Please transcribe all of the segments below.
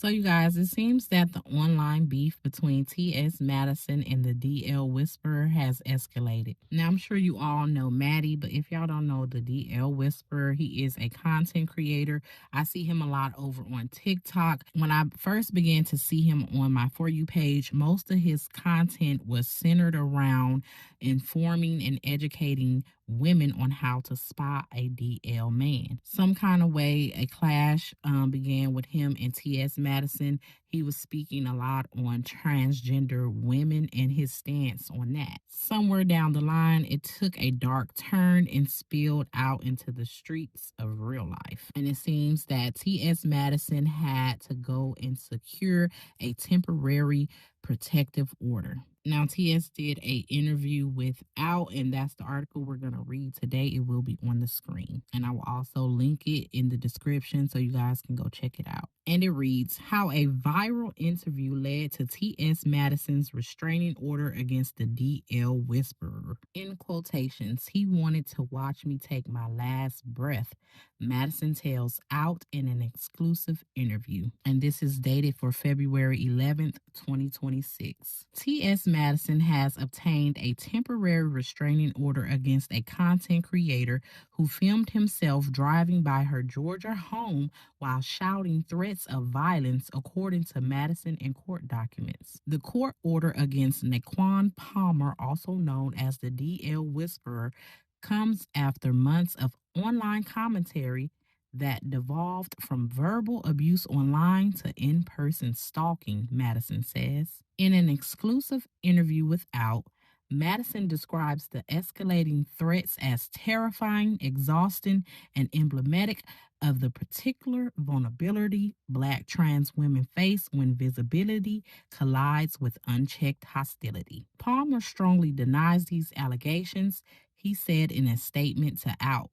So, you guys, it seems that the online beef between T.S. Madison and the DL Whisperer has escalated. Now, I'm sure you all know Maddie, but if y'all don't know the DL Whisperer, he is a content creator. I see him a lot over on TikTok. When I first began to see him on my For You page, most of his content was centered around informing and educating women on how to spot a DL man. Some kind of way, a clash began with him and T.S. Madison. He was speaking a lot on transgender women and his stance on that. Somewhere down the line, it took a dark turn and spilled out into the streets of real life. And it seems that T.S. Madison had to go and secure a temporary protective order. Now, TS did a interview with Out, and that's the article we're going to read today. It will be on the screen, and I will also link it in the description so you guys can go check it out. And it reads, how a viral interview led to T.S. Madison's restraining order against the DL Whisperer. In quotations, he wanted to watch me take my last breath, Madison tells Out in an exclusive interview. And this is dated for February 11th, 2026. T.S. Madison has obtained a temporary restraining order against a content creator who filmed himself driving by her Georgia home while shouting threats of violence, according to Madison and court documents. The court order against Naquan Palmer, also known as the DL Whisperer, comes after months of online commentary that devolved from verbal abuse online to in-person stalking, Madison says. In an exclusive interview with Out, Madison describes the escalating threats as terrifying, exhausting, and emblematic of the particular vulnerability Black trans women face when visibility collides with unchecked hostility. Palmer strongly denies these allegations, he said in a statement to Out.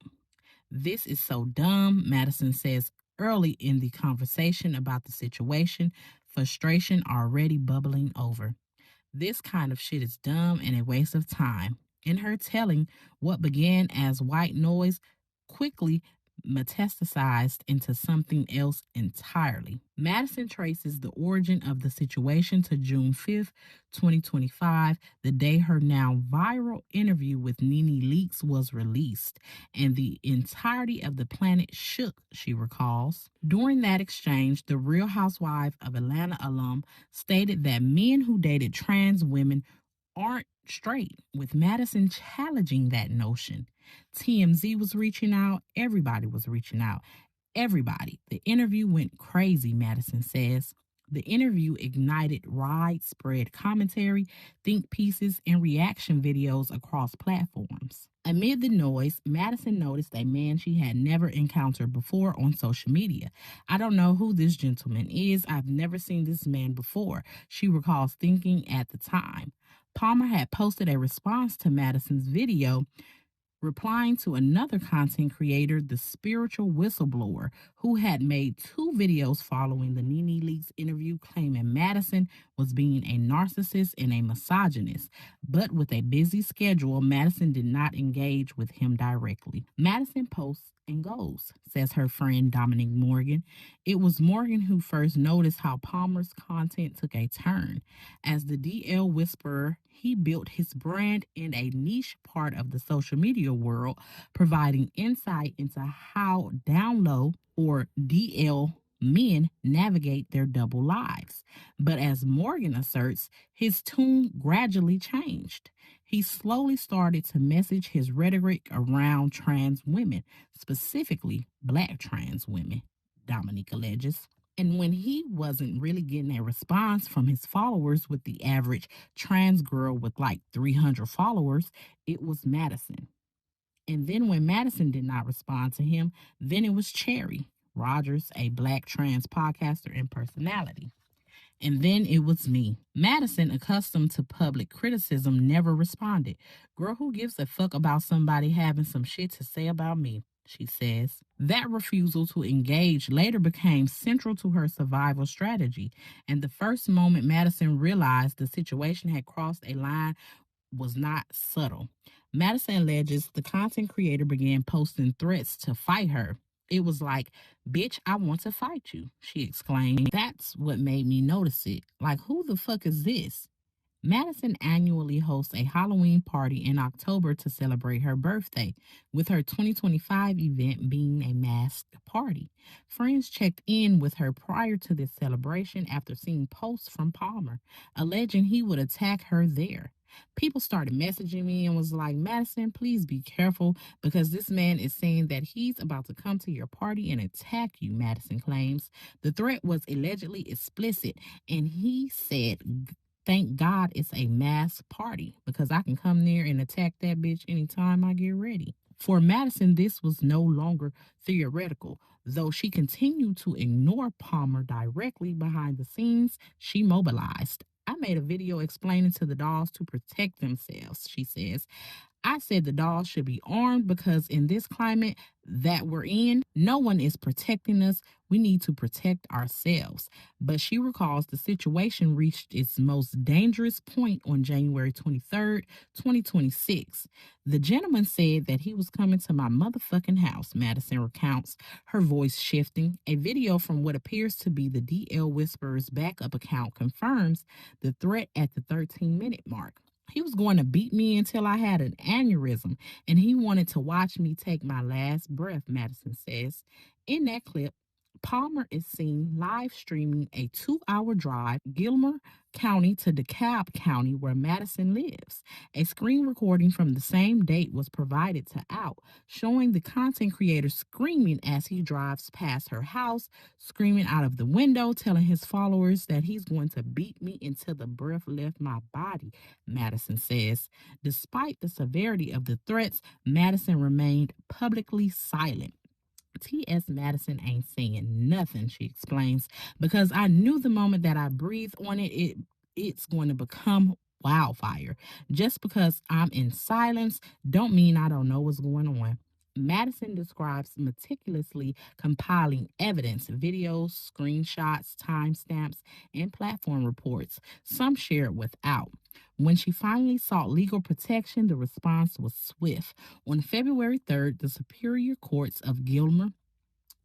This is so dumb, Madison says early in the conversation about the situation, frustration already bubbling over. This kind of shit is dumb and a waste of time. In her telling, what began as white noise quickly metastasized into something else entirely. Madison traces the origin of the situation to June 5th, 2025, the day her now viral interview with Nene Leakes was released, and the entirety of the planet shook, she recalls. During that exchange, the Real Housewife of Atlanta alum stated that men who dated trans women aren't straight, with Madison challenging that notion. TMZ was reaching out, everybody was reaching out. Everybody. The interview went crazy, Madison says. The interview ignited widespread commentary, think pieces, and reaction videos across platforms. Amid the noise, Madison noticed a man she had never encountered before on social media. I don't know who this gentleman is. I've never seen this man before, she recalls thinking at the time. Palmer had posted a response to Madison's video, replying to another content creator, the spiritual whistleblower, who had made two videos following the Nene Leakes interview claiming Madison was being a narcissist and a misogynist. But with a busy schedule, Madison did not engage with him directly. Madison posts and goes, says her friend Dominique Morgan. It was Morgan who first noticed how Palmer's content took a turn. As the DL Whisperer, he built his brand in a niche part of the social media world, providing insight into how down low or DL men navigate their double lives. But as Morgan asserts, his tune gradually changed. He slowly started to message his rhetoric around trans women, specifically Black trans women, Dominique alleges. And when he wasn't really getting a response from his followers with the average trans girl with like 300 followers, it was Madison. And then when Madison did not respond to him, then it was Cherry Rogers, a Black trans podcaster and personality. And then it was me. Madison, accustomed to public criticism, never responded. Girl, who gives a fuck about somebody having some shit to say about me? She says. That refusal to engage later became central to her survival strategy. And the first moment Madison realized the situation had crossed a line was not subtle. Madison alleges the content creator began posting threats to fight her. It was like, bitch, I want to fight you, she exclaimed. That's what made me notice it. Like, who the fuck is this? Madison annually hosts a Halloween party in October to celebrate her birthday, with her 2025 event being a masked party. Friends checked in with her prior to this celebration after seeing posts from Palmer, alleging he would attack her there. People started messaging me and was like, Madison, please be careful because this man is saying that he's about to come to your party and attack you, Madison claims. The threat was allegedly explicit, and he said, thank God it's a mass party because I can come there and attack that bitch anytime I get ready. For Madison, this was no longer theoretical. Though she continued to ignore Palmer directly behind the scenes, she mobilized. I made a video explaining to the dolls to protect themselves, she says. I said the dolls should be armed because in this climate that we're in, no one is protecting us. We need to protect ourselves. But she recalls the situation reached its most dangerous point on January 23rd, 2026. The gentleman said that he was coming to my motherfucking house, Madison recounts, her voice shifting. A video from what appears to be the DL Whisperer's backup account confirms the threat at the 13-minute mark. He was going to beat me until I had an aneurysm, and he wanted to watch me take my last breath, Madison says. In that clip, Palmer is seen live streaming a 2-hour drive, Gilmer County to DeKalb County, where Madison lives. A screen recording from the same date was provided to Out, showing the content creator screaming as he drives past her house, screaming out of the window, telling his followers that he's going to beat me until the breath left my body, Madison says. Despite the severity of the threats, Madison remained publicly silent. T.S. Madison ain't saying nothing, she explains, because I knew the moment that I breathe on it, it's going to become wildfire. Just because I'm in silence don't mean I don't know what's going on. Madison describes meticulously compiling evidence, videos, screenshots, timestamps, and platform reports, some shared without. When she finally sought legal protection, the response was swift. On February 3rd, the Superior Courts of Gilmer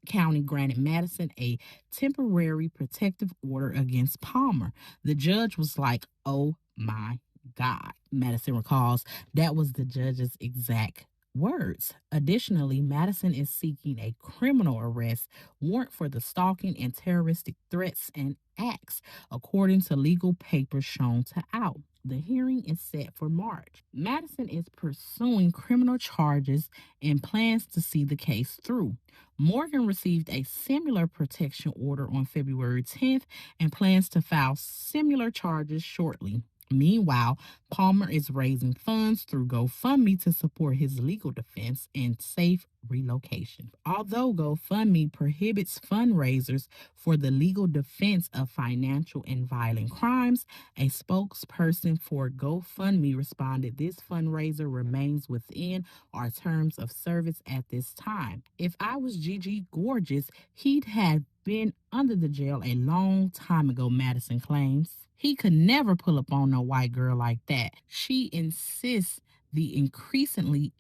County granted Madison a temporary protective order against Palmer. The judge was like, oh my God, Madison recalls. That was the judge's exact words. Additionally, Madison is seeking a criminal arrest warrant for the stalking and terroristic threats and acts, according to legal papers shown to Out. The hearing is set for March. Madison is pursuing criminal charges and plans to see the case through. Morgan received a similar protection order on February 10th and plans to file similar charges shortly. Meanwhile, Palmer is raising funds through GoFundMe to support his legal defense and safe relocation. Although GoFundMe prohibits fundraisers for the legal defense of financial and violent crimes, a spokesperson for GoFundMe responded, this fundraiser remains within our terms of service at this time. If I was Gigi Gorgeous, he'd have been under the jail a long time ago, Madison claims. He could never pull up on no white girl like that. She insists the increasingly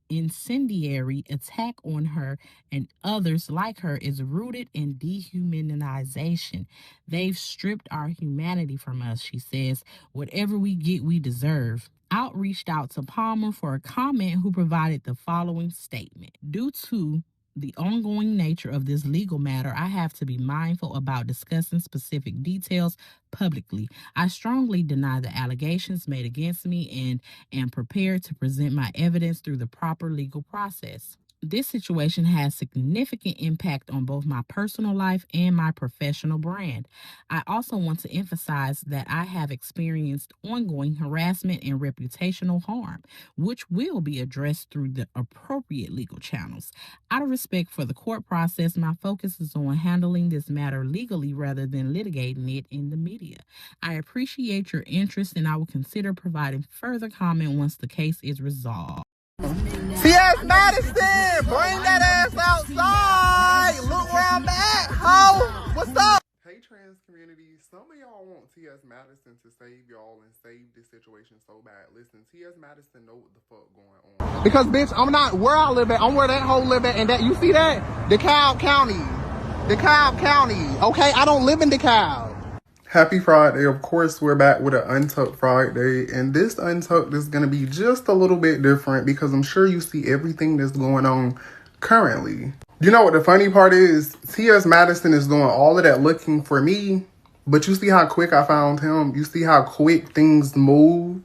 incendiary attack on her and others like her is rooted in dehumanization. They've stripped our humanity from us, she says. Whatever we get, we deserve. Out reached out to Palmer for a comment, who provided the following statement. Due to the ongoing nature of this legal matter, I have to be mindful about discussing specific details publicly. I strongly deny the allegations made against me and am prepared to present my evidence through the proper legal process. This situation has significant impact on both my personal life and my professional brand. I also want to emphasize that I have experienced ongoing harassment and reputational harm, which will be addressed through the appropriate legal channels. Out of respect for the court process, my focus is on handling this matter legally rather than litigating it in the media. I appreciate your interest, and I will consider providing further comment once the case is resolved. T.S. Madison, bring that ass outside. Look where I'm at, ho. What's up? Hey, trans community, some of y'all want T.S. Madison to save y'all and save this situation so bad. Listen, T.S. Madison know what the fuck going on. Because, bitch, I'm not where I live at. I'm where that hoe live at. And that, you see that? DeKalb County. DeKalb County. Okay, I don't live in DeKalb. Happy Friday. Of course, we're back with an Untucked Friday. And this Untucked is going to be just a little bit different because I'm sure you see everything that's going on currently. You know what the funny part is? T.S. Madison is doing all of that looking for me, but you see how quick I found him? You see how quick things move?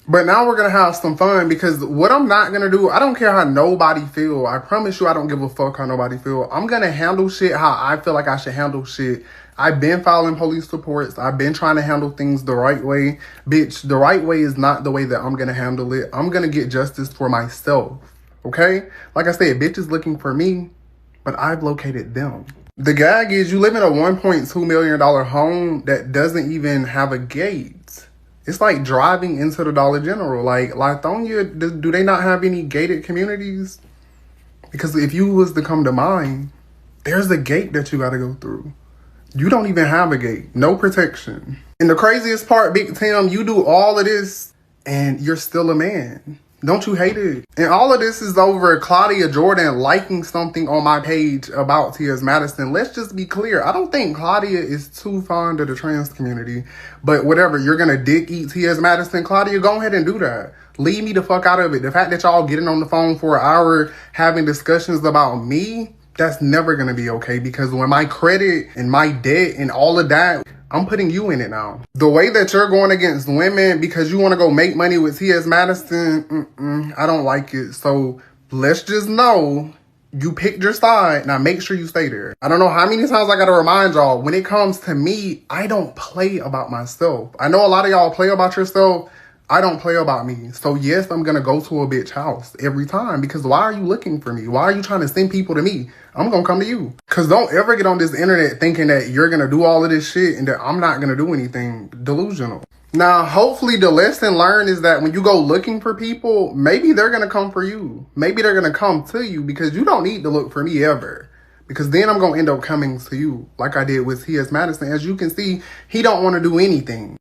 But now we're going to have some fun because what I'm not going to do, I don't care how nobody feel. I promise you I don't give a fuck how nobody feel. I'm going to handle shit how I feel like I should handle shit. I've been filing police reports. I've been trying to handle things the right way. Bitch, the right way is not the way that I'm going to handle it. I'm going to get justice for myself. Okay? Like I said, bitches looking for me, but I've located them. The gag is you live in a $1.2 million home that doesn't even have a gate. It's like driving into the Dollar General. Like, Lithonia, do they not have any gated communities? Because if you was to come to mine, there's a gate that you got to go through. You don't even have a gate. No protection. And the craziest part, Big Tim, you do all of this and you're still a man. Don't you hate it? And all of this is over Claudia Jordan liking something on my page about T.S. Madison. Let's just be clear. I don't think Claudia is too fond of the trans community. But whatever, you're going to dick eat T.S. Madison. Claudia, go ahead and do that. Leave me the fuck out of it. The fact that y'all getting on the phone for an hour having discussions about me, that's never going to be okay. Because when my credit and my debt and all of that, I'm putting you in it now. The way that you're going against women because you want to go make money with T.S. Madison, I don't like it. So let's just know you picked your side. Now make sure you stay there. I don't know how many times I got to remind y'all, when it comes to me, I don't play about myself. I know a lot of y'all play about yourself. I don't play about me. So yes, I'm going to go to a bitch house every time because why are you looking for me? Why are you trying to send people to me? I'm going to come to you. Because don't ever get on this internet thinking that you're going to do all of this shit and that I'm not going to do anything. Delusional. Now, hopefully the lesson learned is that when you go looking for people, maybe they're going to come for you. Maybe they're going to come to you because you don't need to look for me ever. Because then I'm going to end up coming to you like I did with T.S. Madison. As you can see, he don't want to do anything.